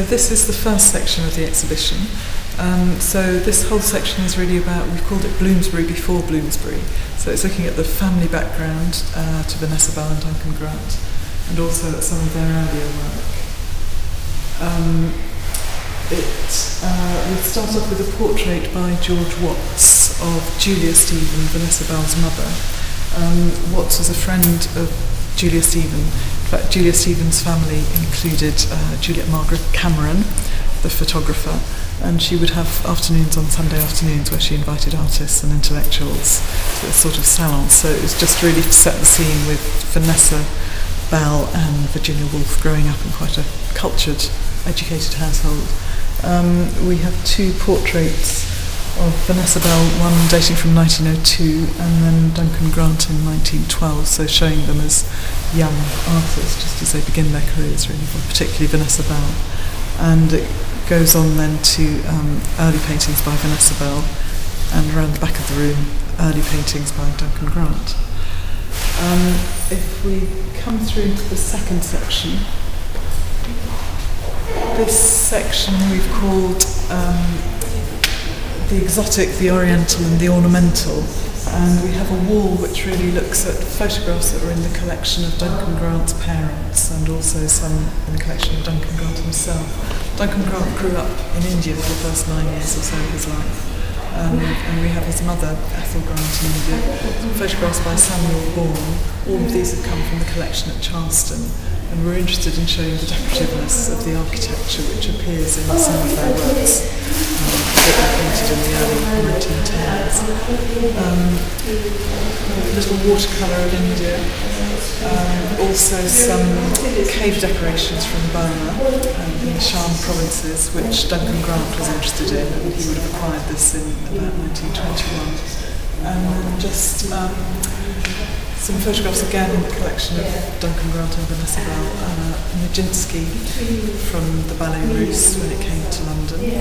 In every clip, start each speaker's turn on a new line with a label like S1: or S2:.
S1: This is the first section of the exhibition. So this whole section is really about, we've called it Bloomsbury before Bloomsbury. So it's looking at the family background to Vanessa Bell and Duncan Grant, and also at some of their earlier work. We start off with a portrait by George Watts of Julia Stephen, Vanessa Bell's mother. Watts was a friend of Julia Stephen. In fact, Julia Stephen's family included Juliet Margaret Cameron, the photographer, and she would have afternoons on Sunday afternoons where she invited artists and intellectuals to a sort of salon. So it was just really to set the scene with Vanessa Bell and Virginia Woolf growing up in quite a cultured, educated household. We have two portraits of Vanessa Bell, one dating from 1902 and then Duncan Grant in 1912, so showing them as young artists just as they begin their careers, really, particularly Vanessa Bell. And it goes on then to early paintings by Vanessa Bell, and around the back of the room, early paintings by Duncan Grant. If we come through to the second section, this section we've called the exotic, the oriental and the ornamental, and we have a wall which really looks at photographs that were in the collection of Duncan Grant's parents and also some in the collection of Duncan Grant himself. Duncan Grant grew up in India for the first 9 years or so of his life, and we have his mother, Ethel Grant, in India, photographs by Samuel Bourne. All of these have come from the collection at Charleston, and we're interested in showing the decorativeness of the architecture which appears in some of their works that were painted in the early 1910s. A little watercolour of India, also some cave decorations from Burma in the Shan provinces, which Duncan Grant was interested in, and he would have acquired this in about 1921. And then just some photographs again in the collection of Duncan Grant and Vanessa Bell, Nijinsky from the Ballet Russe when it came to London in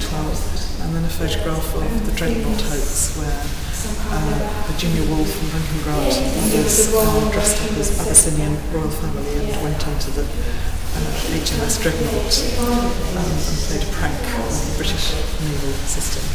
S1: 1911-1912, and then a photograph of the Dreadnought hoax where Virginia Woolf and Duncan Grant and others dressed up as Abyssinian royal family and went onto the HMS Dreadnought and played a prank on the British naval system.